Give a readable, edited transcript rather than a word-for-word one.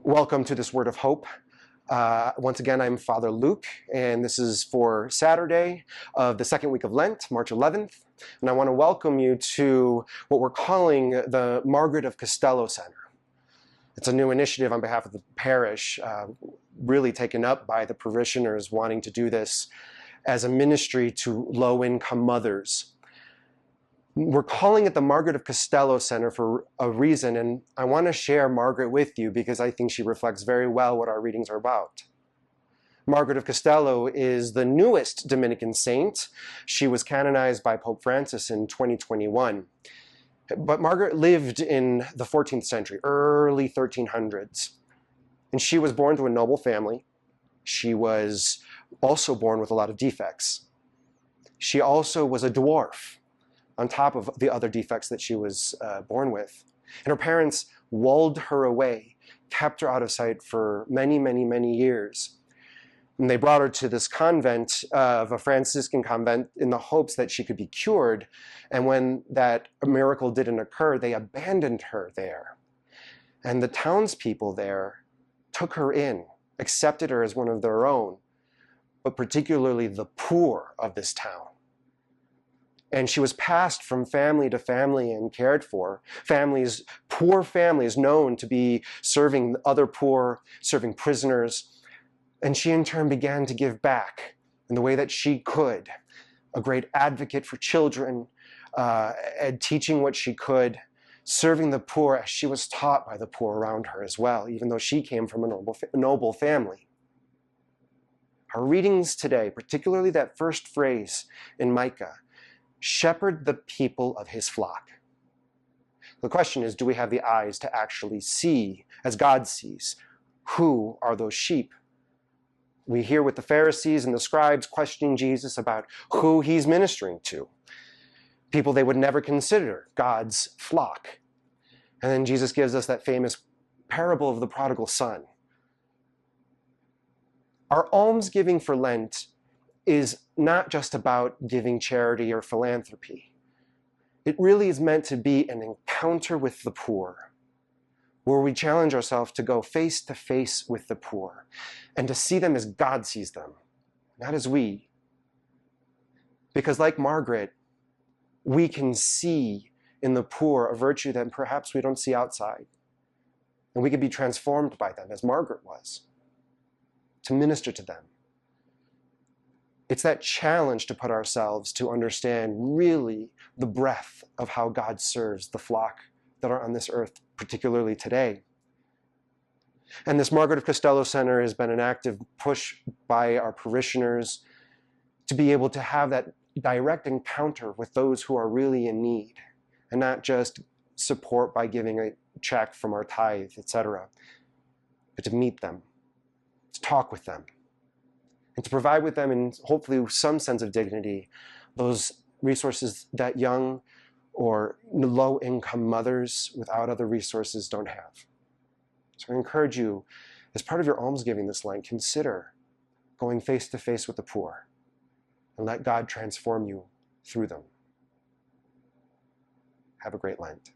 Welcome to this Word of Hope. Once again, I'm Father Luke, and this is for Saturday of the second week of Lent, March 11th. And I want to welcome you to what we're calling the Margaret of Castello Center. It's a new initiative on behalf of the parish, really taken up by the parishioners wanting to do this as a ministry to low-income mothers. We're calling it the Margaret of Castello Center for a reason, and I want to share Margaret with you because I think she reflects very well what our readings are about. Margaret of Castello is the newest Dominican saint. She was canonized by Pope Francis in 2021. But Margaret lived in the 14th century, early 1300s. And she was born to a noble family. She was also born with a lot of defects. She also was a dwarf, on top of the other defects that she was born with. And her parents walled her away, kept her out of sight for many, many, many years. And they brought her to this convent of a Franciscan convent in the hopes that she could be cured. And when that miracle didn't occur, they abandoned her there. And the townspeople there took her in, accepted her as one of their own, but particularly the poor of this town. And she was passed from family to family and cared for. Poor families known to be serving other poor, serving prisoners. And she in turn began to give back in the way that she could. A great advocate for children, and teaching what she could, serving the poor as she was taught by the poor around her as well, even though she came from a noble family. Our readings today, particularly that first phrase in Micah, shepherd the people of his flock. The question is, do we have the eyes to actually see, as God sees, who are those sheep? We hear with the Pharisees and the scribes questioning Jesus about who he's ministering to, people they would never consider God's flock. And then Jesus gives us that famous parable of the prodigal son. Our almsgiving for Lent is not just about giving charity or philanthropy. It really is meant to be an encounter with the poor, where we challenge ourselves to go face to face with the poor and to see them as God sees them, not as we. Because like Margaret, we can see in the poor a virtue that perhaps we don't see outside. And we can be transformed by them, as Margaret was, to minister to them. It's that challenge to put ourselves to understand really the breadth of how God serves the flock that are on this earth, particularly today. And this Margaret of Castello Center has been an active push by our parishioners to be able to have that direct encounter with those who are really in need, and not just support by giving a check from our tithe, etc., but to meet them, to talk with them, and to provide with them, in hopefully some sense of dignity, those resources that young or low-income mothers without other resources don't have. So I encourage you, as part of your almsgiving this Lent, consider going face to face with the poor and let God transform you through them. Have a great Lent.